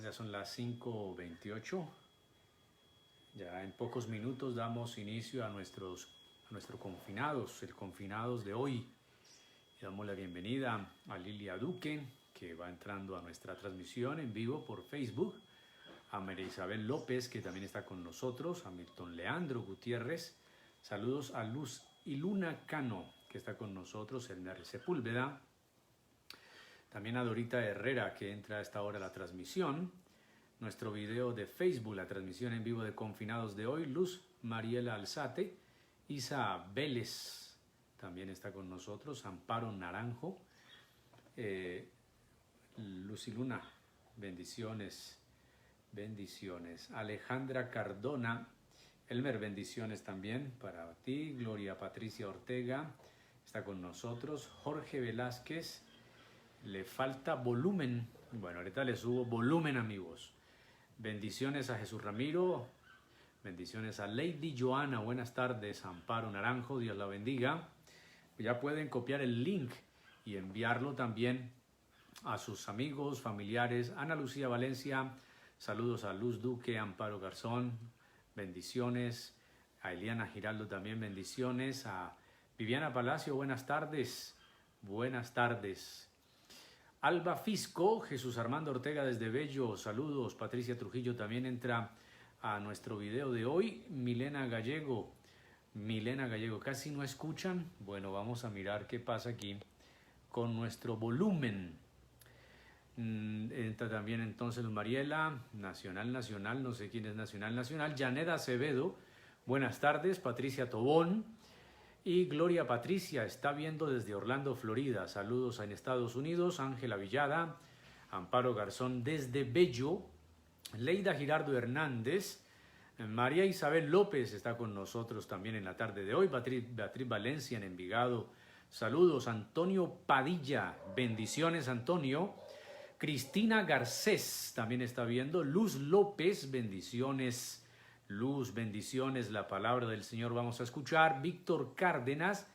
ya son las 5:28. Ya en pocos minutos damos inicio a nuestro confinados, el confinados de hoy. Y damos la bienvenida a Lilia Duque, que va entrando a nuestra transmisión en vivo por Facebook, a María Isabel López, que también está con nosotros, a Milton Leandro Gutiérrez. Saludos a Luz y Luna Cano, que está con nosotros, Elmer Sepúlveda. También a Dorita Herrera, que entra a esta hora a la transmisión. Nuestro video de Facebook, la transmisión en vivo de Confinados de hoy. Luz Mariela Alzate. Isa Vélez también está con nosotros. Amparo Naranjo. Luz y Luna, bendiciones. Bendiciones. Alejandra Cardona. Elmer, bendiciones también para ti. Gloria Patricia Ortega está con nosotros. Jorge Velázquez. Le falta volumen. Bueno, ahorita le subo volumen, amigos. Bendiciones a Jesús Ramiro. Bendiciones a Lady Joana. Buenas tardes. Amparo Naranjo. Dios la bendiga. Ya pueden copiar el link y enviarlo también a sus amigos, familiares. Ana Lucía Valencia. Saludos a Luz Duque, Amparo Garzón. Bendiciones. A Eliana Giraldo también bendiciones. A Viviana Palacio. Buenas tardes. Buenas tardes. Alba Fisco, Jesús Armando Ortega desde Bello, saludos. Patricia Trujillo también entra a nuestro video de hoy. Milena Gallego, casi no escuchan. Bueno, vamos a mirar qué pasa aquí con nuestro volumen. Entra también entonces Mariela, Nacional, no sé quién es Nacional. Janet Acevedo, buenas tardes. Patricia Tobón. Y Gloria Patricia está viendo desde Orlando, Florida. Saludos en Estados Unidos. Ángela Villada. Amparo Garzón desde Bello. Leida Girardo Hernández. María Isabel López está con nosotros también en la tarde de hoy. Beatriz Valencia en Envigado. Saludos. Antonio Padilla. Bendiciones, Antonio. Cristina Garcés también está viendo. Luz López. Bendiciones. Luz, bendiciones, la palabra del Señor vamos a escuchar. Víctor Cárdenas,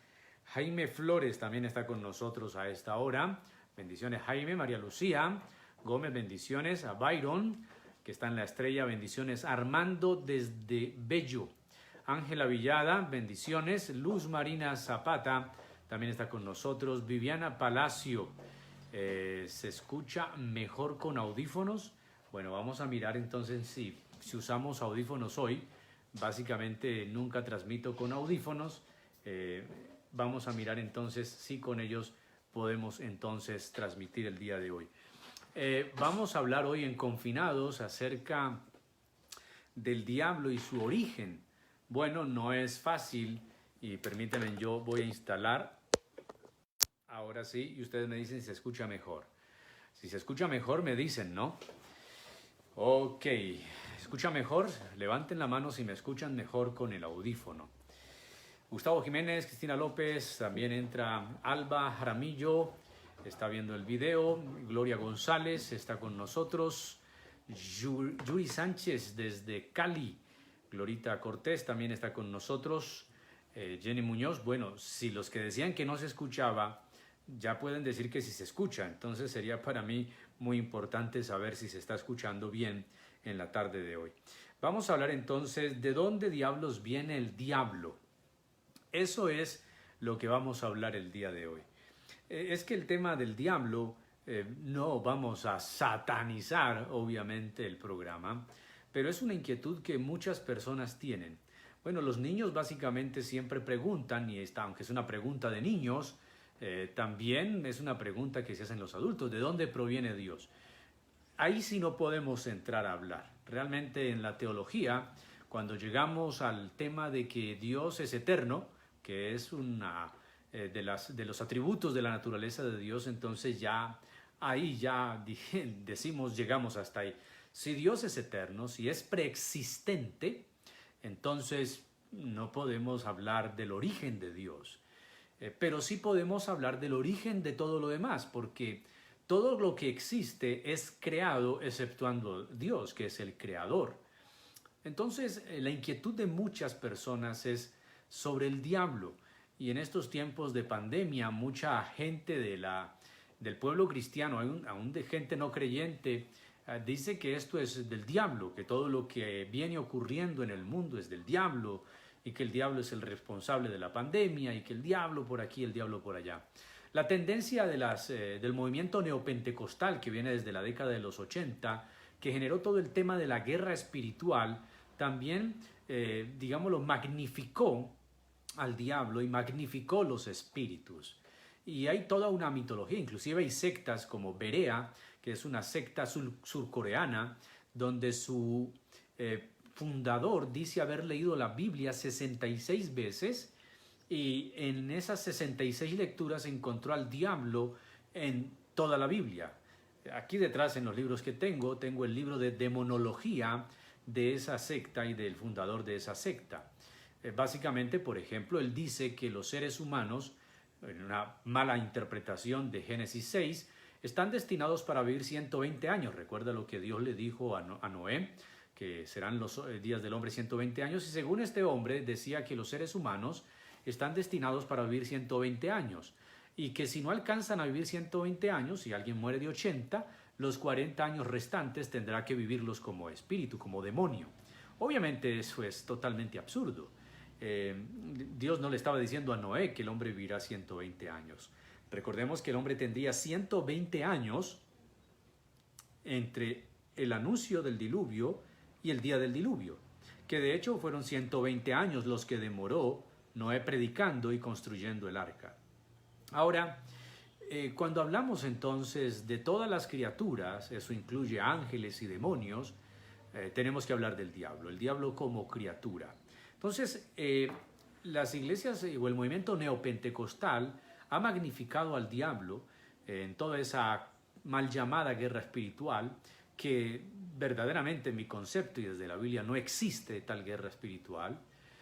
Jaime Flores también está con nosotros a esta hora. Bendiciones, Jaime. María Lucía Gómez, bendiciones. A Byron, que está en la estrella, bendiciones. Armando desde Bello. Ángela Villada, bendiciones. Luz Marina Zapata también está con nosotros. Viviana Palacio, ¿se escucha mejor con audífonos? Bueno, vamos a mirar entonces si usamos audífonos hoy. Básicamente nunca transmito con audífonos. Vamos a mirar entonces si con ellos podemos entonces transmitir el día de hoy. Vamos a hablar hoy en Confinados acerca del diablo y su origen. Bueno, no es fácil y permítanme, yo voy a instalar. Ahora sí, y ustedes me dicen si se escucha mejor. Si se escucha mejor me dicen, ¿no? Ok, ¿escucha mejor? Levanten la mano si me escuchan mejor con el audífono. Gustavo Jiménez, Cristina López, también entra Alba Jaramillo, está viendo el video. Gloria González está con nosotros. Yuri Sánchez desde Cali. Glorita Cortés también está con nosotros. Jenny Muñoz, bueno, si los que decían que no se escuchaba ya pueden decir que sí se escucha, entonces sería para mí muy importante saber si se está escuchando bien en la tarde de hoy. Vamos a hablar entonces de dónde diablos viene el diablo. Eso es lo que vamos a hablar el día de hoy. Es que el tema del diablo, no vamos a satanizar obviamente el programa, pero es una inquietud que muchas personas tienen. Bueno, los niños básicamente siempre preguntan, y aunque es una pregunta de niños, también es una pregunta que se hacen los adultos: ¿de dónde proviene Dios? Ahí sí no podemos entrar a hablar. Realmente en la teología, cuando llegamos al tema de que Dios es eterno, que es una de los atributos de la naturaleza de Dios, entonces ahí decimos, llegamos hasta ahí. Si Dios es eterno, si es preexistente, entonces no podemos hablar del origen de Dios. Pero sí podemos hablar del origen de todo lo demás, porque todo lo que existe es creado exceptuando Dios, que es el creador. Entonces, la inquietud de muchas personas es sobre el diablo. Y en estos tiempos de pandemia, mucha gente del pueblo cristiano, aún de gente no creyente, dice que esto es del diablo, que todo lo que viene ocurriendo en el mundo es del diablo y que el diablo es el responsable de la pandemia y que el diablo por aquí, el diablo por allá. La tendencia del movimiento neopentecostal que viene desde la década de los 80, que generó todo el tema de la guerra espiritual, también, digámoslo, magnificó al diablo y magnificó los espíritus. Y hay toda una mitología, inclusive hay sectas como Berea, que es una secta surcoreana, donde su fundador dice haber leído la Biblia 66 veces y en esas 66 lecturas encontró al diablo en toda la Biblia. Aquí detrás en los libros que tengo el libro de demonología de esa secta y del fundador de esa secta. Básicamente, por ejemplo, él dice que los seres humanos, en una mala interpretación de Génesis 6, están destinados para vivir 120 años. Recuerda lo que Dios le dijo a Noé, que serán los días del hombre 120 años, y según este hombre decía que los seres humanos están destinados para vivir 120 años, y que si no alcanzan a vivir 120 años, si alguien muere de 80, los 40 años restantes tendrá que vivirlos como espíritu, como demonio. Obviamente eso es totalmente absurdo. Dios no le estaba diciendo a Noé que el hombre vivirá 120 años. Recordemos que el hombre tendría 120 años entre el anuncio del diluvio y el día del diluvio, que de hecho fueron 120 años los que demoró Noé predicando y construyendo el arca. Ahora, cuando hablamos entonces de todas las criaturas, eso incluye ángeles y demonios, tenemos que hablar del diablo, el diablo como criatura. Entonces, las iglesias o el movimiento neopentecostal ha magnificado al diablo en toda esa mal llamada guerra espiritual, que verdaderamente en mi concepto y desde la Biblia no existe tal guerra espiritual.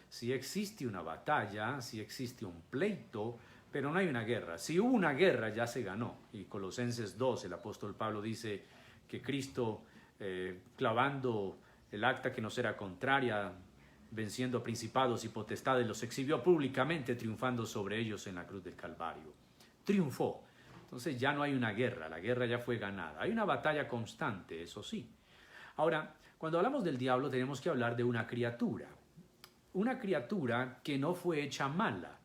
Sí existe una batalla, sí existe un pleito, pero no hay una guerra. Si hubo una guerra, ya se ganó. Y Colosenses 2, el apóstol Pablo dice que Cristo, clavando el acta que nos era contraria, venciendo a principados y potestades, los exhibió públicamente, triunfando sobre ellos en la cruz del Calvario. Triunfó. Entonces ya no hay una guerra, la guerra ya fue ganada. Hay una batalla constante, eso sí. Ahora, cuando hablamos del diablo tenemos que hablar de una criatura que no fue hecha mala.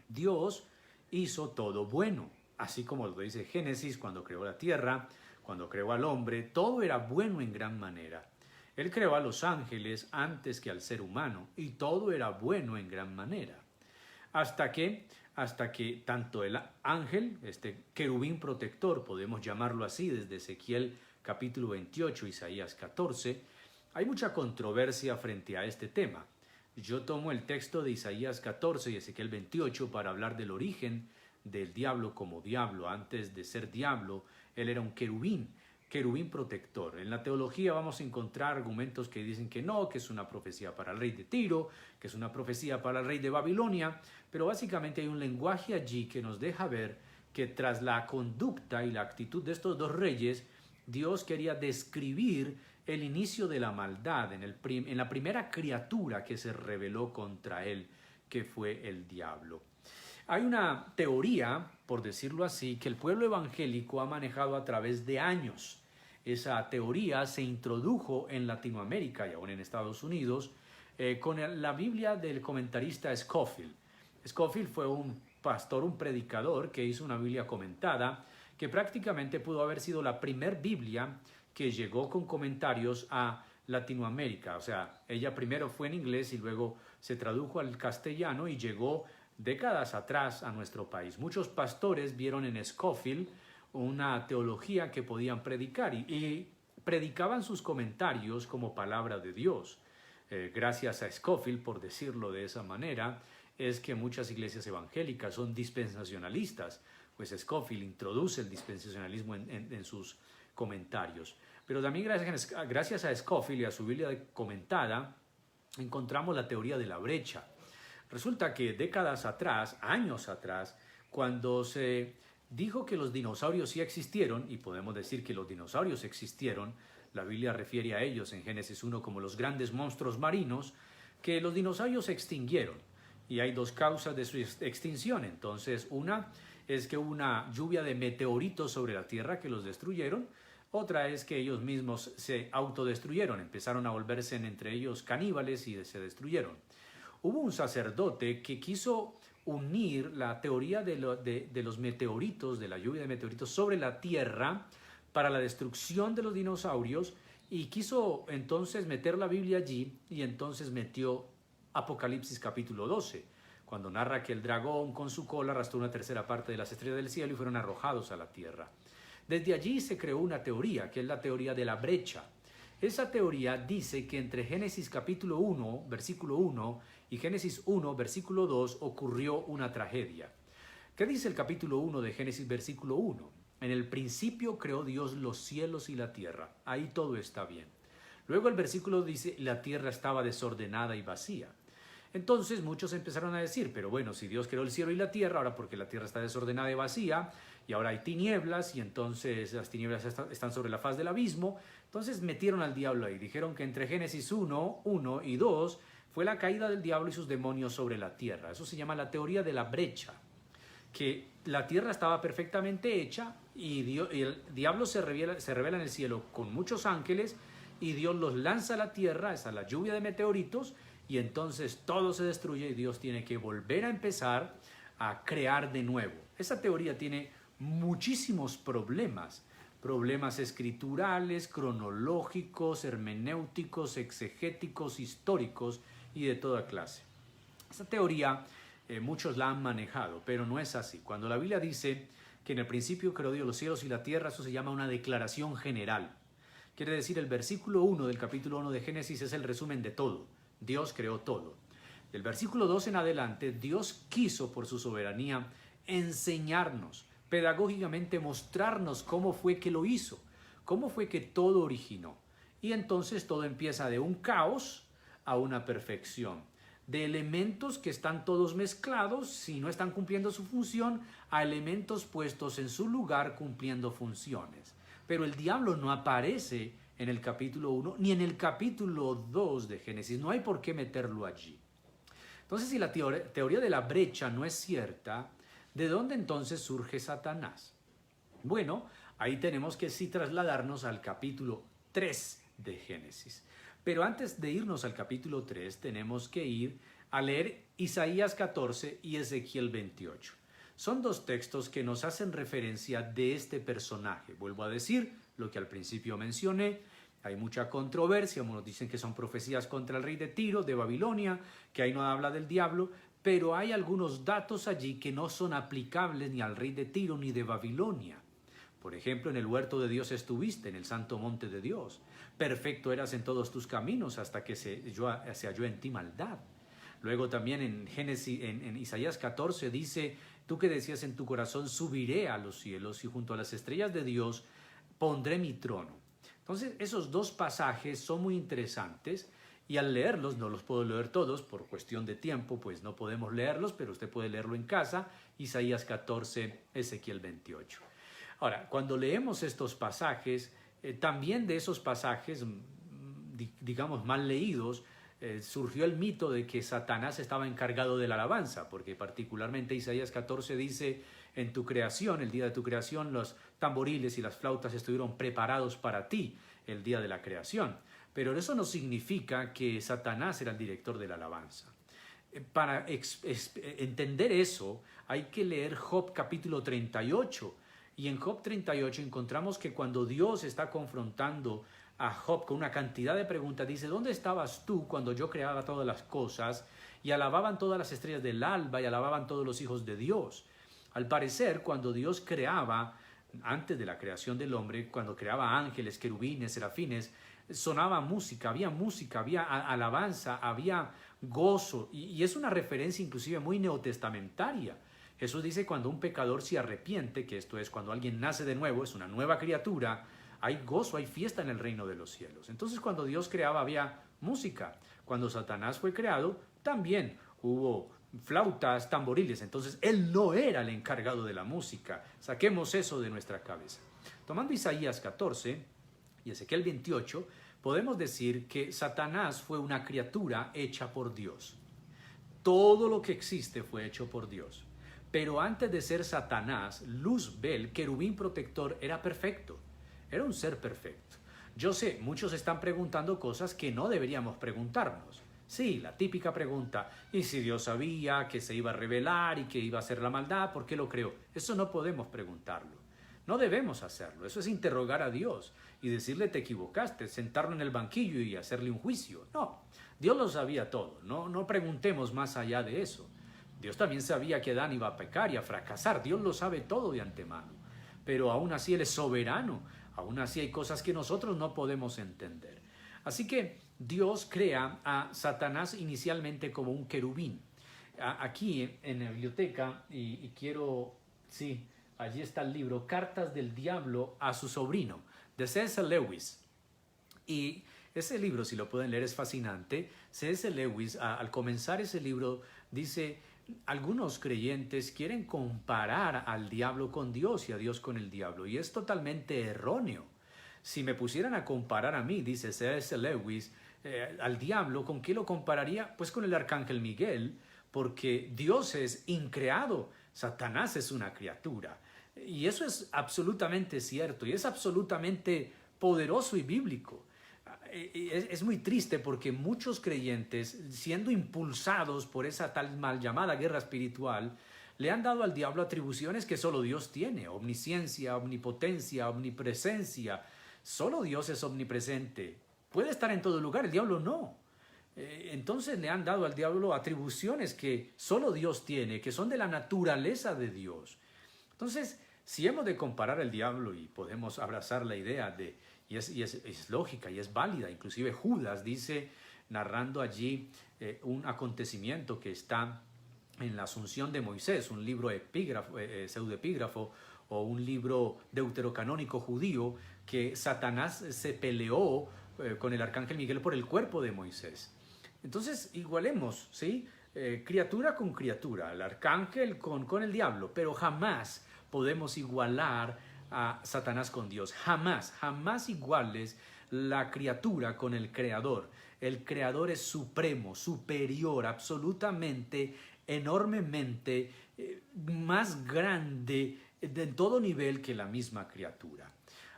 Dios hizo todo bueno, así como lo dice Génesis cuando creó la tierra, cuando creó al hombre, todo era bueno en gran manera. Él creó a los ángeles antes que al ser humano y todo era bueno en gran manera. Hasta que tanto el ángel, este querubín protector, podemos llamarlo así desde Ezequiel capítulo 28, Isaías 14, hay mucha controversia frente a este tema. Yo tomo el texto de Isaías 14 y Ezequiel 28 para hablar del origen del diablo como diablo. Antes de ser diablo, él era un querubín protector. En la teología vamos a encontrar argumentos que dicen que no, que es una profecía para el rey de Tiro, que es una profecía para el rey de Babilonia, pero básicamente hay un lenguaje allí que nos deja ver que tras la conducta y la actitud de estos dos reyes, Dios quería describir el inicio de la maldad en la primera criatura que se rebeló contra él, que fue el diablo. Hay una teoría, por decirlo así, que el pueblo evangélico ha manejado a través de años. Esa teoría se introdujo en Latinoamérica y aún en Estados Unidos con la Biblia del comentarista Scofield. Scofield fue un pastor, un predicador que hizo una Biblia comentada que prácticamente pudo haber sido la primer Biblia que llegó con comentarios a Latinoamérica. O sea, ella primero fue en inglés y luego se tradujo al castellano y llegó décadas atrás a nuestro país. Muchos pastores vieron en Scofield una teología que podían predicar y predicaban sus comentarios como palabra de Dios. Gracias a Scofield, por decirlo de esa manera, es que muchas iglesias evangélicas son dispensacionalistas, pues Scofield introduce el dispensacionalismo en sus comentarios. Pero también gracias a Scofield y a su Biblia comentada, encontramos la teoría de la brecha. Resulta que décadas atrás, años atrás, cuando se dijo que los dinosaurios sí existieron, y podemos decir que los dinosaurios existieron, la Biblia refiere a ellos en Génesis 1 como los grandes monstruos marinos, que los dinosaurios se extinguieron. Y hay dos causas de su extinción. Entonces, una es que hubo una lluvia de meteoritos sobre la Tierra que los destruyeron. Otra es que ellos mismos se autodestruyeron, empezaron a volverse entre ellos caníbales y se destruyeron. Hubo un sacerdote que quiso unir la teoría de los meteoritos, de la lluvia de meteoritos sobre la Tierra para la destrucción de los dinosaurios, y quiso entonces meter la Biblia allí, y entonces metió Apocalipsis capítulo 12, cuando narra que el dragón con su cola arrastró una tercera parte de las estrellas del cielo y fueron arrojados a la tierra. Desde allí se creó una teoría, que es la teoría de la brecha. Esa teoría dice que entre Génesis capítulo 1, versículo 1 y Génesis 1, versículo 2 ocurrió una tragedia. ¿Qué dice el capítulo 1 de Génesis, versículo 1? En el principio creó Dios los cielos y la tierra. Ahí todo está bien. Luego el versículo dice, la tierra estaba desordenada y vacía. Entonces muchos empezaron a decir, pero bueno, si Dios creó el cielo y la tierra, ahora porque la tierra está desordenada y vacía, y ahora hay tinieblas, y entonces las tinieblas están sobre la faz del abismo, entonces metieron al diablo ahí. Dijeron que entre Génesis 1 y 2 fue la caída del diablo y sus demonios sobre la tierra. Eso se llama la teoría de la brecha, que la tierra estaba perfectamente hecha y el diablo se revela en el cielo con muchos ángeles, y Dios los lanza a la tierra, esa es la lluvia de meteoritos, y entonces todo se destruye y Dios tiene que volver a empezar a crear de nuevo. Esa teoría tiene muchísimos problemas escriturales, cronológicos, hermenéuticos, exegéticos, históricos y de toda clase. Esa teoría muchos la han manejado, pero no es así. Cuando la Biblia dice que en el principio creó Dios los cielos y la tierra, eso se llama una declaración general. Quiere decir, el versículo 1 del capítulo 1 de Génesis es el resumen de todo. Dios creó todo. Del versículo 2 en adelante, Dios quiso por su soberanía enseñarnos, pedagógicamente mostrarnos cómo fue que lo hizo, cómo fue que todo originó. Y entonces todo empieza de un caos a una perfección, de elementos que están todos mezclados, si no están cumpliendo su función, a elementos puestos en su lugar cumpliendo funciones. Pero el diablo no aparece en el capítulo 1 ni en el capítulo 2 de Génesis. No hay por qué meterlo allí. Entonces, si la teoría de la brecha no es cierta, ¿de dónde entonces surge Satanás? Bueno, ahí tenemos que sí trasladarnos al capítulo 3 de Génesis. Pero antes de irnos al capítulo 3, tenemos que ir a leer Isaías 14 y Ezequiel 28. Son dos textos que nos hacen referencia de este personaje. Vuelvo a decir lo que al principio mencioné. Hay mucha controversia, unos dicen que son profecías contra el rey de Tiro, de Babilonia, que ahí no habla del diablo, pero hay algunos datos allí que no son aplicables ni al rey de Tiro ni de Babilonia. Por ejemplo, en el huerto de Dios estuviste, en el santo monte de Dios. Perfecto eras en todos tus caminos hasta que se halló en ti maldad. Luego también en Isaías 14 dice, tú que decías en tu corazón, subiré a los cielos y junto a las estrellas de Dios pondré mi trono. Entonces, esos dos pasajes son muy interesantes y al leerlos, no los puedo leer todos por cuestión de tiempo, pues no podemos leerlos, pero usted puede leerlo en casa, Isaías 14, Ezequiel 28. Ahora, cuando leemos estos pasajes, también de esos pasajes, digamos, mal leídos, surgió el mito de que Satanás estaba encargado de la alabanza, porque particularmente Isaías 14 dice, en tu creación, el día de tu creación, los tamboriles y las flautas estuvieron preparados para ti el día de la creación. Pero eso no significa que Satanás era el director de la alabanza. Para entender eso, hay que leer Job capítulo 38. Y en Job 38 encontramos que cuando Dios está confrontando a Job con una cantidad de preguntas, dice, ¿dónde estabas tú cuando yo creaba todas las cosas? Y alababan todas las estrellas del alba y alababan todos los hijos de Dios. Al parecer, cuando Dios creaba, antes de la creación del hombre, cuando creaba ángeles, querubines, serafines, sonaba música, había alabanza, había gozo. Y es una referencia inclusive muy neotestamentaria. Jesús dice cuando un pecador se arrepiente, que esto es cuando alguien nace de nuevo, es una nueva criatura, hay gozo, hay fiesta en el reino de los cielos. Entonces cuando Dios creaba había música. Cuando Satanás fue creado también hubo flautas, tamboriles. Entonces él no era el encargado de la música. Saquemos eso de nuestra cabeza. Tomando Isaías 14 y Ezequiel 28, podemos decir que Satanás fue una criatura hecha por Dios. Todo lo que existe fue hecho por Dios. Pero antes de ser Satanás, Luzbel, querubín protector, era perfecto. era un ser perfecto. Yo sé, muchos están preguntando cosas que no deberíamos preguntarnos. Sí, la típica pregunta, ¿y si Dios sabía que se iba a revelar y que iba a hacer la maldad, por qué lo creó? Eso no podemos preguntarlo. No debemos hacerlo. Eso es interrogar a Dios y decirle te equivocaste, sentarlo en el banquillo y hacerle un juicio. No, Dios lo sabía todo. No preguntemos más allá de eso. Dios también sabía que Adán iba a pecar y a fracasar. Dios lo sabe todo de antemano. Pero aún así Él es soberano. Aún así hay cosas que nosotros no podemos entender. Así que Dios crea a Satanás inicialmente como un querubín. Aquí en la biblioteca, y quiero, sí, allí está el libro, Cartas del Diablo a su sobrino, de C.S. Lewis. Y ese libro, si lo pueden leer, es fascinante. C.S. Lewis, al comenzar ese libro, dice, algunos creyentes quieren comparar al diablo con Dios y a Dios con el diablo, y es totalmente erróneo. Si me pusieran a comparar a mí, dice C.S. Lewis, al diablo, ¿con qué lo compararía? Pues con el arcángel Miguel, porque Dios es increado, Satanás es una criatura. Y eso es absolutamente cierto y es absolutamente poderoso y bíblico. Es muy triste porque muchos creyentes, siendo impulsados por esa tal mal llamada guerra espiritual, le han dado al diablo atribuciones que solo Dios tiene: omnisciencia, omnipotencia, omnipresencia. Solo Dios es omnipresente. Puede estar en todo lugar, el diablo no. Entonces le han dado al diablo atribuciones que solo Dios tiene, que son de la naturaleza de Dios. Entonces, si hemos de comparar el diablo, y podemos abrazar la idea de, y es lógica y es válida, inclusive Judas dice, narrando allí un acontecimiento que está en la Asunción de Moisés, un libro pseudoepígrafo o un libro deuterocanónico judío, que Satanás se peleó con el arcángel Miguel por el cuerpo de Moisés. Entonces, igualemos, ¿sí? Criatura con criatura, el arcángel con el diablo, pero jamás podemos igualar a Satanás con Dios. Jamás, jamás iguales la criatura con el Creador. El Creador es supremo, superior, absolutamente, enormemente, más grande en todo nivel que la misma criatura.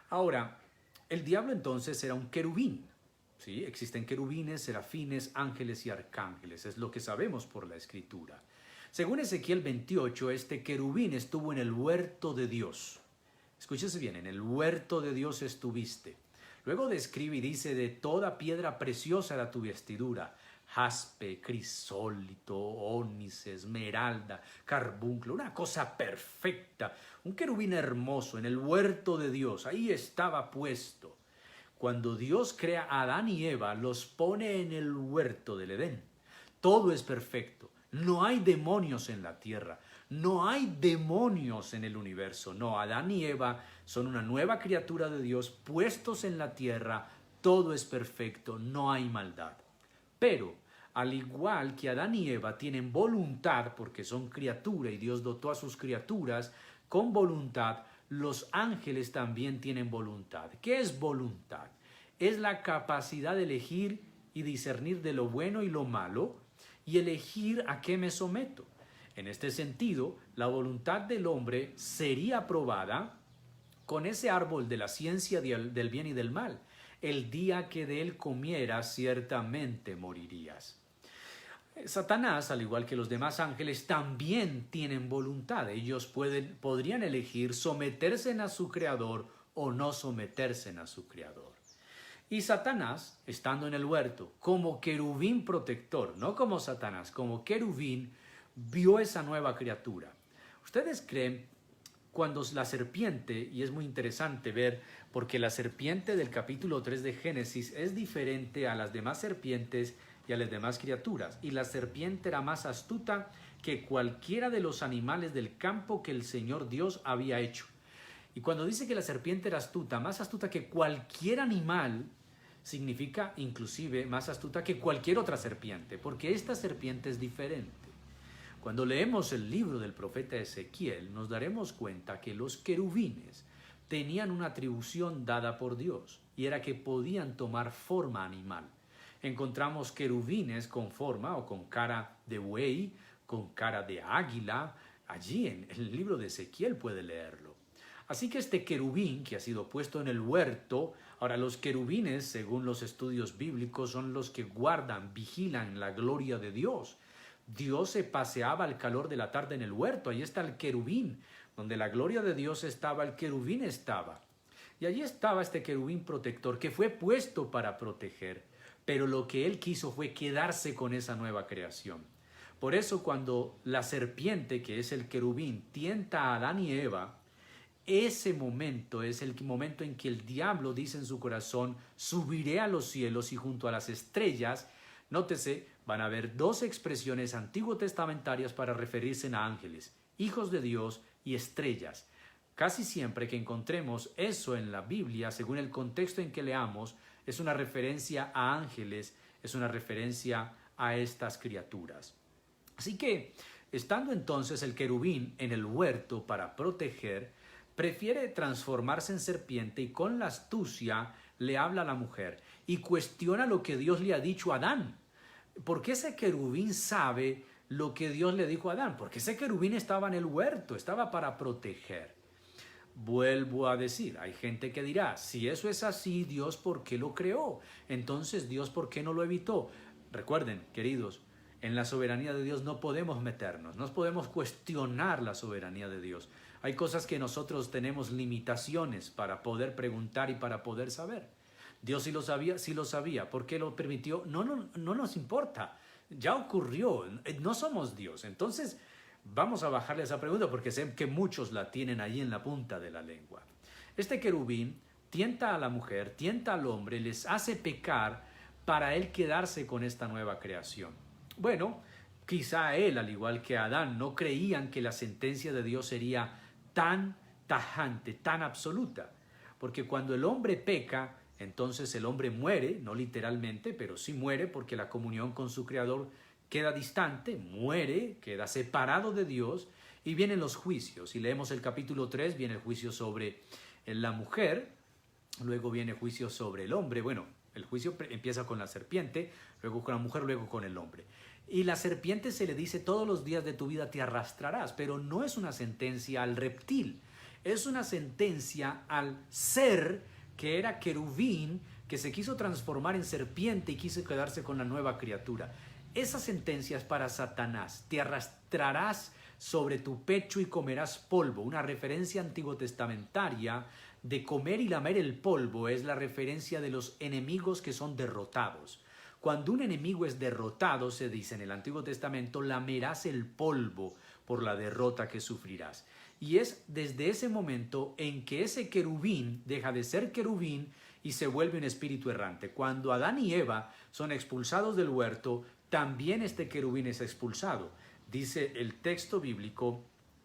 Ahora, el diablo entonces era un querubín. ¿Sí? Existen querubines, serafines, ángeles y arcángeles. Es lo que sabemos por la Escritura. Según Ezequiel 28, este querubín estuvo en el huerto de Dios. Escúchese bien, en el huerto de Dios estuviste. Luego describe y dice, de toda piedra preciosa era tu vestidura: jaspe, crisólito, ónice, esmeralda, carbunclo, una cosa perfecta. Un querubín hermoso en el huerto de Dios, ahí estaba puesto. Cuando Dios crea a Adán y Eva, los pone en el huerto del Edén. Todo es perfecto. No hay demonios en la tierra. No hay demonios en el universo. No, Adán y Eva son una nueva criatura de Dios puestos en la tierra. Todo es perfecto. No hay maldad. Pero, al igual que Adán y Eva tienen voluntad, porque son criatura y Dios dotó a sus criaturas con voluntad, los ángeles también tienen voluntad. ¿Qué es voluntad? Es la capacidad de elegir y discernir de lo bueno y lo malo y elegir a qué me someto. En este sentido, la voluntad del hombre sería aprobada con ese árbol de la ciencia del bien y del mal. El día que de él comieras, ciertamente morirías. Satanás, al igual que los demás ángeles, también tienen voluntad. Ellos podrían elegir someterse a su creador o no someterse a su creador. Y Satanás, estando en el huerto, como querubín protector, no como Satanás, como querubín, vio esa nueva criatura. ¿Ustedes creen cuando la serpiente, y es muy interesante ver, porque la serpiente del capítulo 3 de Génesis es diferente a las demás serpientes y a las demás criaturas, y la serpiente era más astuta que cualquiera de los animales del campo que el Señor Dios había hecho? Y cuando dice que la serpiente era astuta, más astuta que cualquier animal, significa inclusive más astuta que cualquier otra serpiente, porque esta serpiente es diferente. Cuando leemos el libro del profeta Ezequiel, nos daremos cuenta que los querubines tenían una atribución dada por Dios, y era que podían tomar forma animal. Encontramos querubines con forma o con cara de buey, con cara de águila. Allí en el libro de Ezequiel puede leerlo. Así que este querubín que ha sido puesto en el huerto, ahora los querubines, según los estudios bíblicos, son los que guardan, vigilan la gloria de Dios. Dios se paseaba al calor de la tarde en el huerto, ahí está el querubín, donde la gloria de Dios estaba, el querubín estaba. Y allí estaba este querubín protector que fue puesto para proteger, pero lo que él quiso fue quedarse con esa nueva creación. Por eso cuando la serpiente, que es el querubín, tienta a Adán y Eva, ese momento es el momento en que el diablo dice en su corazón: subiré a los cielos y junto a las estrellas. Nótese, van a haber dos expresiones antiguo testamentarias para referirse a ángeles: hijos de Dios y estrellas. Casi siempre que encontremos eso en la Biblia, según el contexto en que leamos, es una referencia a ángeles, es una referencia a estas criaturas. Así que, estando entonces el querubín en el huerto para proteger, prefiere transformarse en serpiente y con la astucia le habla a la mujer y cuestiona lo que Dios le ha dicho a Adán. ¿Por qué ese querubín sabe lo que Dios le dijo a Adán? Porque ese querubín estaba en el huerto, estaba para proteger. Vuelvo a decir, hay gente que dirá: si eso es así, Dios ¿por qué lo creó? Entonces, ¿Dios por qué no lo evitó? Recuerden, queridos, en la soberanía de Dios no podemos meternos, no podemos cuestionar la soberanía de Dios. Hay cosas que nosotros tenemos limitaciones para poder preguntar y para poder saber. Dios sí lo sabía. ¿Por qué lo permitió? No nos importa. Ya ocurrió. No somos Dios. Entonces, vamos a bajarle esa pregunta porque sé que muchos la tienen ahí en la punta de la lengua. Este querubín tienta a la mujer, tienta al hombre, les hace pecar para él quedarse con esta nueva creación. Bueno, quizá él, al igual que Adán, no creían que la sentencia de Dios sería tan tajante, tan absoluta. Porque cuando el hombre peca, entonces el hombre muere, no literalmente, pero sí muere porque la comunión con su Creador queda distante, muere, queda separado de Dios y vienen los juicios. Si leemos el capítulo 3, viene el juicio sobre la mujer, luego viene el juicio sobre el hombre. Bueno, el juicio empieza con la serpiente, luego con la mujer, luego con el hombre. Y la serpiente se le dice: todos los días de tu vida te arrastrarás, pero no es una sentencia al reptil, es una sentencia al ser que era querubín, que se quiso transformar en serpiente y quiso quedarse con la nueva criatura. Esa sentencia es para Satanás: te arrastrarás sobre tu pecho y comerás polvo. Una referencia antiguo testamentaria de comer y lamer el polvo es la referencia de los enemigos que son derrotados. Cuando un enemigo es derrotado, se dice en el Antiguo Testamento: lamerás el polvo por la derrota que sufrirás. Y es desde ese momento en que ese querubín deja de ser querubín y se vuelve un espíritu errante. Cuando Adán y Eva son expulsados del huerto, también este querubín es expulsado. Dice el texto bíblico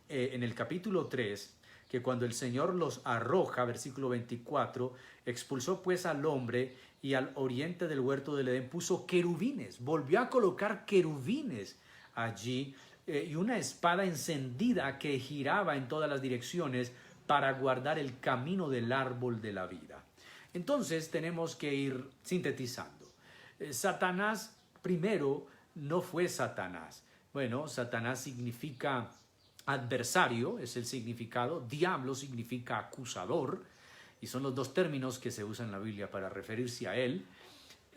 en el capítulo 3 que cuando el Señor los arroja, versículo 24, expulsó pues al hombre y al oriente del huerto del Edén puso querubines, volvió a colocar querubines allí y una espada encendida que giraba en todas las direcciones para guardar el camino del árbol de la vida. Entonces tenemos que ir sintetizando. Satanás primero no fue Satanás. Bueno, Satanás significa adversario, es el significado. Diablo significa acusador, y son los dos términos que se usan en la Biblia para referirse a él.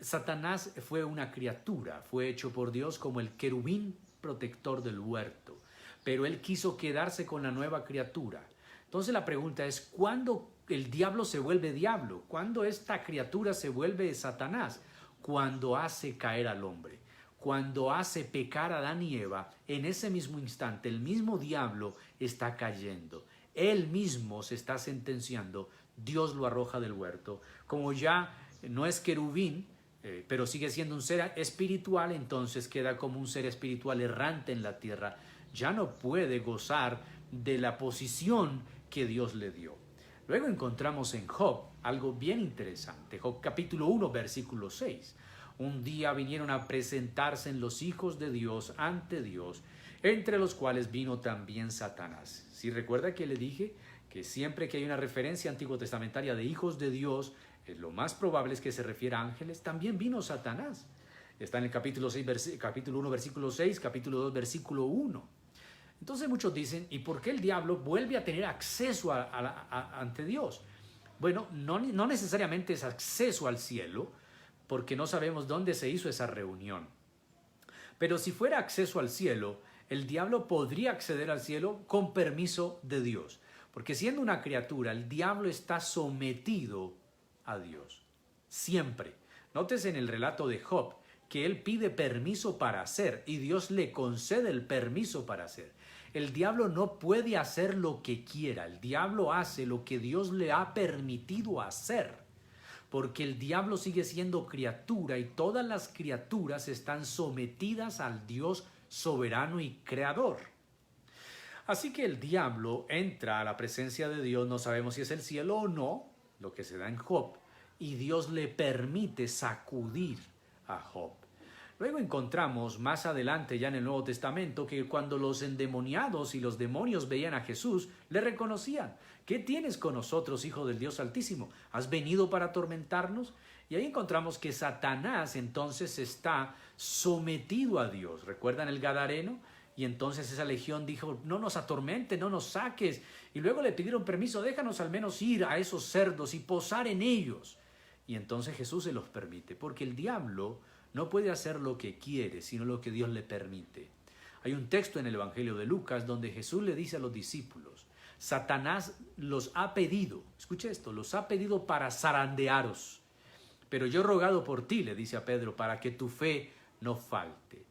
Satanás fue una criatura, fue hecho por Dios como el querubín protector del huerto, pero él quiso quedarse con la nueva criatura. Entonces la pregunta es: ¿cuándo el diablo se vuelve diablo? ¿Cuándo esta criatura se vuelve Satanás? Cuando hace caer al hombre. Cuando hace pecar a Adán y Eva, en ese mismo instante el mismo diablo está cayendo. Él mismo se está sentenciando. Dios lo arroja del huerto. Como ya no es querubín, pero sigue siendo un ser espiritual, entonces queda como un ser espiritual errante en la tierra. Ya no puede gozar de la posición que Dios le dio. Luego encontramos en Job algo bien interesante. Job capítulo 1, versículo 6. Un día vinieron a presentarse en los hijos de Dios ante Dios, entre los cuales vino también Satanás. ¿Sí recuerda que le dije que siempre que hay una referencia antiguo testamentaria de hijos de Dios, lo más probable es que se refiera a ángeles? También vino Satanás. Está en el capítulo 1, versículo 6, capítulo 2, versículo 1. Entonces muchos dicen, ¿y por qué el diablo vuelve a tener acceso ante Dios? Bueno, no necesariamente es acceso al cielo, porque no sabemos dónde se hizo esa reunión. Pero si fuera acceso al cielo, el diablo podría acceder al cielo con permiso de Dios. Porque siendo una criatura, el diablo está sometido a Dios. Siempre. Nótese en el relato de Job que él pide permiso para hacer y Dios le concede el permiso para hacer. El diablo no puede hacer lo que quiera. El diablo hace lo que Dios le ha permitido hacer. Porque el diablo sigue siendo criatura y todas las criaturas están sometidas al Dios soberano y creador. Así que el diablo entra a la presencia de Dios, no sabemos si es el cielo o no, lo que se da en Job, y Dios le permite sacudir a Job. Luego encontramos más adelante ya en el Nuevo Testamento que cuando los endemoniados y los demonios veían a Jesús, le reconocían. ¿Qué tienes con nosotros, Hijo del Dios Altísimo? ¿Has venido para atormentarnos? Y ahí encontramos que Satanás entonces está sometido a Dios. ¿Recuerdan el Gadareno? Y entonces esa legión dijo, no nos atormente, no nos saques. Y luego le pidieron permiso, déjanos al menos ir a esos cerdos y posar en ellos. Y entonces Jesús se los permite, porque el diablo no puede hacer lo que quiere, sino lo que Dios le permite. Hay un texto en el Evangelio de Lucas donde Jesús le dice a los discípulos, Satanás los ha pedido, escuche esto, los ha pedido para zarandearos, pero yo he rogado por ti, le dice a Pedro, para que tu fe no falte.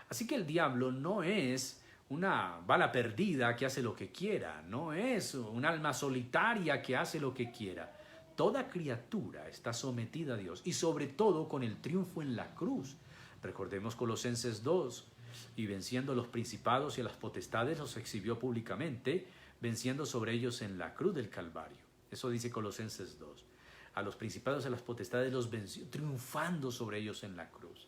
Así que el diablo no es una bala perdida que hace lo que quiera, no es un alma solitaria que hace lo que quiera. Toda criatura está sometida a Dios y sobre todo con el triunfo en la cruz. Recordemos Colosenses 2, y venciendo a los principados y a las potestades los exhibió públicamente, venciendo sobre ellos en la cruz del Calvario. Eso dice Colosenses 2. A los principados y a las potestades los venció, triunfando sobre ellos en la cruz.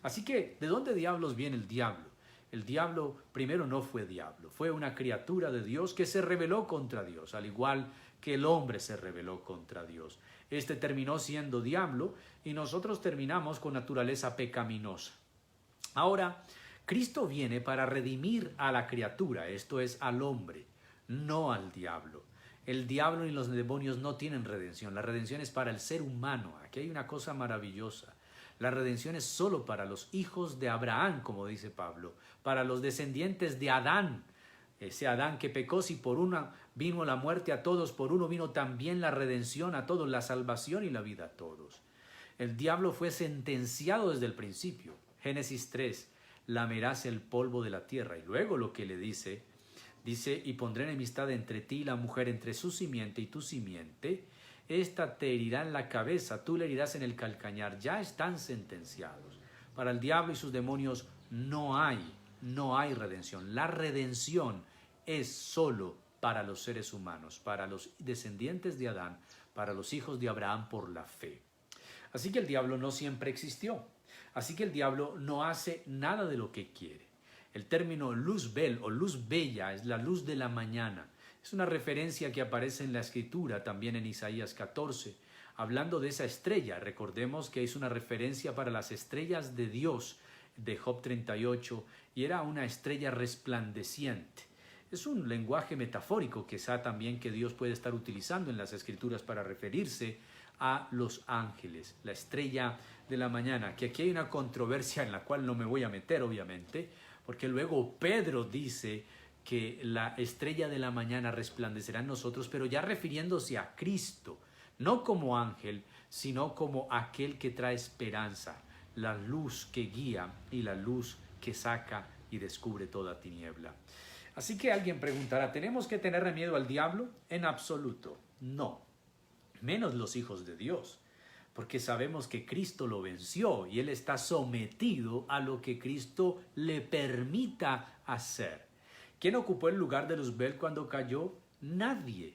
Así que, ¿de dónde diablos viene el diablo? El diablo primero no fue diablo, fue una criatura de Dios que se rebeló contra Dios, al igual que el hombre se rebeló contra Dios. Este terminó siendo diablo y nosotros terminamos con naturaleza pecaminosa. Ahora, Cristo viene para redimir a la criatura, esto es, al hombre, no al diablo. El diablo y los demonios no tienen redención, la redención es para el ser humano. Aquí hay una cosa maravillosa. La redención es solo para los hijos de Abraham, como dice Pablo, para los descendientes de Adán. Ese Adán que pecó, si por uno vino la muerte a todos, por uno vino también la redención a todos, la salvación y la vida a todos. El diablo fue sentenciado desde el principio. Génesis 3, lamerás el polvo de la tierra. Y luego lo que le dice, y pondré enemistad entre ti y la mujer, entre su simiente y tu simiente. Esta te herirá en la cabeza, tú le herirás en el calcañar. Ya están sentenciados. Para el diablo y sus demonios no hay redención. La redención es solo para los seres humanos, para los descendientes de Adán, para los hijos de Abraham por la fe. Así que el diablo no siempre existió. Así que el diablo no hace nada de lo que quiere. El término luz bel o luz bella es la luz de la mañana. Es una referencia que aparece en la Escritura, también en Isaías 14, hablando de esa estrella. Recordemos que es una referencia para las estrellas de Dios de Job 38 y era una estrella resplandeciente. Es un lenguaje metafórico quizá también que Dios puede estar utilizando en las Escrituras para referirse a los ángeles, la estrella de la mañana, que aquí hay una controversia en la cual no me voy a meter obviamente, porque luego Pedro dice que la estrella de la mañana resplandecerá en nosotros, pero ya refiriéndose a Cristo, no como ángel, sino como aquel que trae esperanza, la luz que guía y la luz que saca y descubre toda tiniebla. Así que alguien preguntará, ¿tenemos que tenerle miedo al diablo? En absoluto, no. Menos los hijos de Dios, porque sabemos que Cristo lo venció y Él está sometido a lo que Cristo le permita hacer. ¿Quién ocupó el lugar de Luzbel cuando cayó? Nadie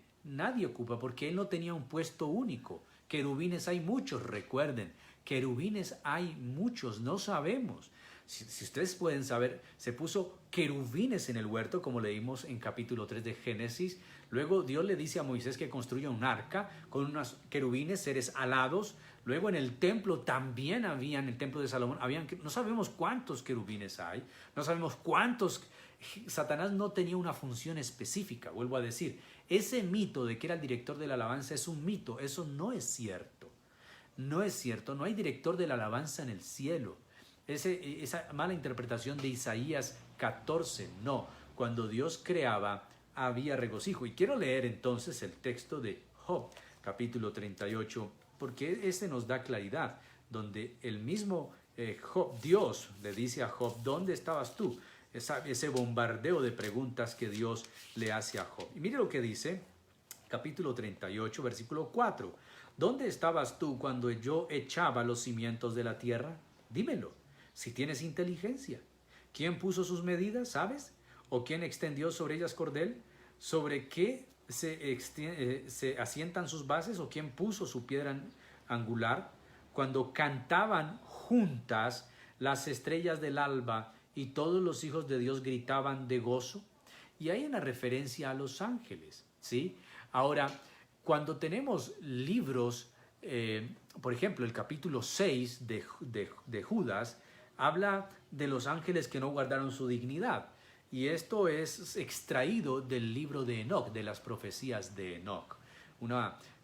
ocupa, porque Él no tenía un puesto único. Querubines hay muchos, recuerden, querubines hay muchos, no sabemos. Si ustedes pueden saber, se puso querubines en el huerto, como leímos en capítulo 3 de Génesis. Luego Dios le dice a Moisés que construya un arca con unos querubines, seres alados. Luego en el templo también había, en el templo de Salomón, no sabemos cuántos querubines hay, no sabemos cuántos Satanás no tenía una función específica, vuelvo a decir. Ese mito de que era el director de la alabanza es un mito, eso no es cierto. No es cierto, no hay director de la alabanza en el cielo. Esa mala interpretación de Isaías 14, no. Cuando Dios creaba, había regocijo. Y quiero leer entonces el texto de Job, capítulo 38, porque ese nos da claridad, donde el mismo Job, Dios le dice a Job, ¿dónde estabas tú? Ese bombardeo de preguntas que Dios le hace a Job. Y mire lo que dice, capítulo 38, versículo 4. ¿Dónde estabas tú cuando yo echaba los cimientos de la tierra? Dímelo, si tienes inteligencia. ¿Quién puso sus medidas, sabes? ¿O quién extendió sobre ellas cordel? ¿Sobre qué se asientan sus bases? ¿O quién puso su piedra angular? Cuando cantaban juntas las estrellas del alba y todos los hijos de Dios gritaban de gozo. Y hay una referencia a los ángeles, ¿sí? Ahora, cuando tenemos libros, por ejemplo, el capítulo 6 de Judas, habla de los ángeles que no guardaron su dignidad. Y esto es extraído del libro de Enoc, de las profecías de Enoc.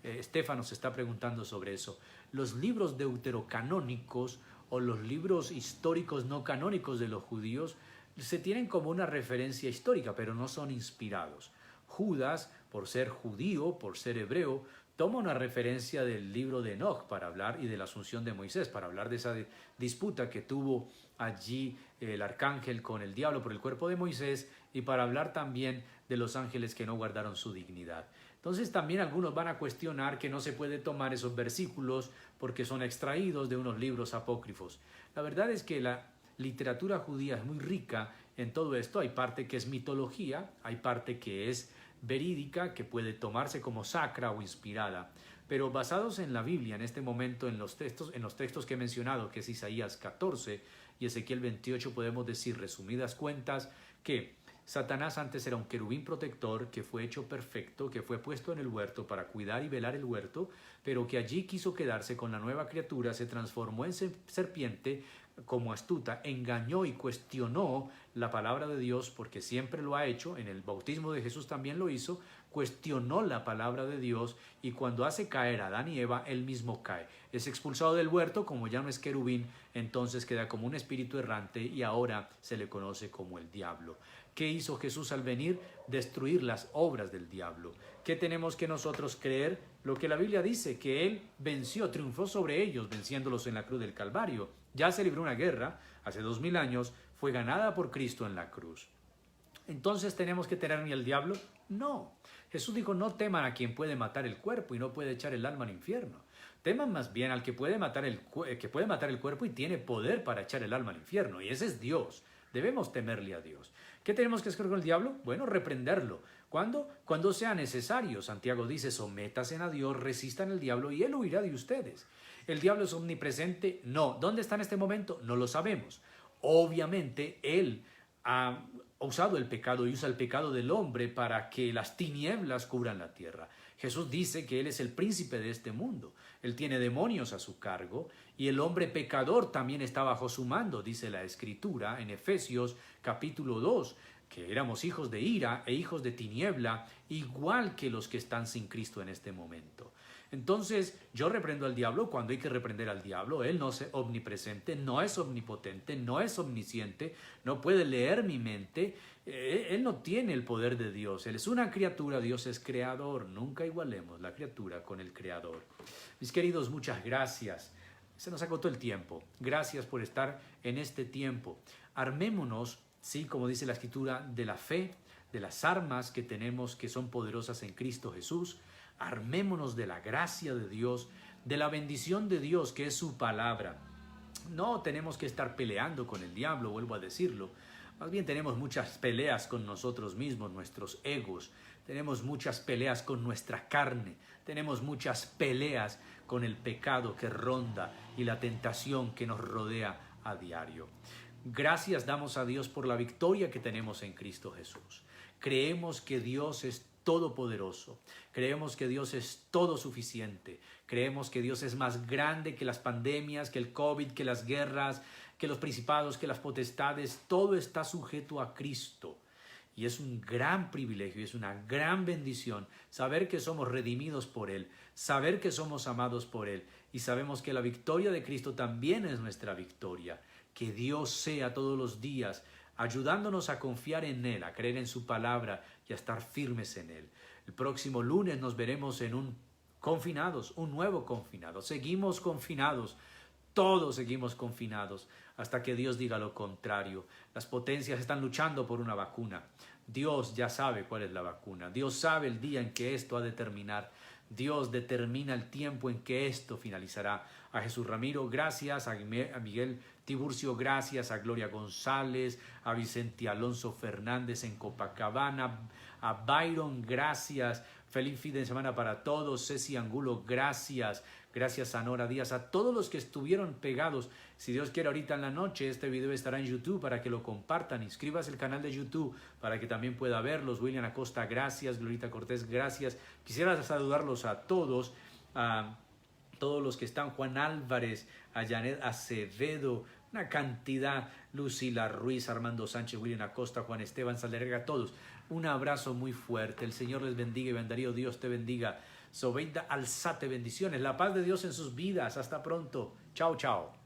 Estefano se está preguntando sobre eso. Los libros deuterocanónicos o los libros históricos no canónicos de los judíos se tienen como una referencia histórica, pero no son inspirados. Judas, por ser judío, por ser hebreo, toma una referencia del libro de Enoc para hablar y de la asunción de Moisés, para hablar de esa disputa que tuvo allí el arcángel con el diablo por el cuerpo de Moisés y para hablar también de los ángeles que no guardaron su dignidad. Entonces también algunos van a cuestionar que no se puede tomar esos versículos porque son extraídos de unos libros apócrifos. La verdad es que la literatura judía es muy rica en todo esto. Hay parte que es mitología, hay parte que es verídica, que puede tomarse como sacra o inspirada, pero basados en la Biblia en este momento, en los textos que he mencionado, que es Isaías 14 y Ezequiel 28, podemos decir, resumidas cuentas, que Satanás antes era un querubín protector que fue hecho perfecto, que fue puesto en el huerto para cuidar y velar el huerto, pero que allí quiso quedarse con la nueva criatura, se transformó en serpiente como astuta, engañó y cuestionó la palabra de Dios, porque siempre lo ha hecho, en el bautismo de Jesús también lo hizo, cuestionó la palabra de Dios y cuando hace caer a Adán y Eva, él mismo cae. Es expulsado del huerto, como ya no es querubín, entonces queda como un espíritu errante y ahora se le conoce como el diablo. ¿Qué hizo Jesús al venir? Destruir las obras del diablo. ¿Qué tenemos que nosotros creer? Lo que la Biblia dice, que Él venció, triunfó sobre ellos, venciéndolos en la cruz del Calvario. Ya se libró una guerra, hace 2000 años, fue ganada por Cristo en la cruz. ¿Entonces tenemos que temer ni al diablo? No. Jesús dijo, no teman a quien puede matar el cuerpo y no puede echar el alma al infierno. Teman más bien al que puede matar el cuerpo y tiene poder para echar el alma al infierno. Y ese es Dios. Debemos temerle a Dios. ¿Qué tenemos que hacer con el diablo? Bueno, reprenderlo. ¿Cuándo? Cuando sea necesario. Santiago dice, sométanse a Dios, resistan al diablo y él huirá de ustedes. ¿El diablo es omnipresente? No. ¿Dónde está en este momento? No lo sabemos. Obviamente, él ha usado el pecado y usa el pecado del hombre para que las tinieblas cubran la tierra. Jesús dice que Él es el príncipe de este mundo. Él tiene demonios a su cargo y el hombre pecador también está bajo su mando, dice la Escritura en Efesios capítulo 2, que éramos hijos de ira e hijos de tiniebla, igual que los que están sin Cristo en este momento. Entonces, yo reprendo al diablo cuando hay que reprender al diablo. Él no es omnipresente, no es omnipotente, no es omnisciente, no puede leer mi mente. Él no tiene el poder de Dios. Él es una criatura, Dios es creador. Nunca igualemos la criatura con el creador. Mis queridos, muchas gracias. Se nos agotó el tiempo. Gracias por estar en este tiempo. Armémonos, sí, como dice la Escritura, de la fe, de las armas que tenemos que son poderosas en Cristo Jesús. Armémonos de la gracia de Dios, de la bendición de Dios, que es su palabra. No tenemos que estar peleando con el diablo, vuelvo a decirlo. Más bien tenemos muchas peleas con nosotros mismos, nuestros egos. Tenemos muchas peleas con nuestra carne. Tenemos muchas peleas con el pecado que ronda y la tentación que nos rodea a diario. Gracias damos a Dios por la victoria que tenemos en Cristo Jesús. Creemos que Dios es todopoderoso. Creemos que Dios es todo suficiente. Creemos que Dios es más grande que las pandemias, que el COVID, que las guerras, que los principados, que las potestades. Todo está sujeto a Cristo. Y es un gran privilegio y es una gran bendición saber que somos redimidos por Él, saber que somos amados por Él y sabemos que la victoria de Cristo también es nuestra victoria. Que Dios sea todos los días ayudándonos a confiar en Él, a creer en su palabra y a estar firmes en Él. El próximo lunes nos veremos en un nuevo confinado. Seguimos confinados. Todos seguimos confinados hasta que Dios diga lo contrario. Las potencias están luchando por una vacuna. Dios ya sabe cuál es la vacuna. Dios sabe el día en que esto ha de terminar. Dios determina el tiempo en que esto finalizará. A Jesús Ramiro, gracias. A Miguel Tiburcio, gracias. A Gloria González, a Vicente Alonso Fernández en Copacabana, a Byron, gracias. Feliz fin de semana para todos. Ceci Angulo, gracias. Gracias a Nora Díaz, a todos los que estuvieron pegados. Si Dios quiere, ahorita en la noche este video estará en YouTube para que lo compartan. Inscríbase al canal de YouTube para que también pueda verlos. William Acosta, gracias. Glorita Cortés, gracias. Quisiera saludarlos a todos los que están. Juan Álvarez, a Janet Acevedo, una cantidad. Lucila Ruiz, Armando Sánchez, William Acosta, Juan Esteban Salderega, todos. Un abrazo muy fuerte. El Señor les bendiga y Darío, Dios te bendiga. Sobeida Alzate, bendiciones. La paz de Dios en sus vidas. Hasta pronto. Chao, chao.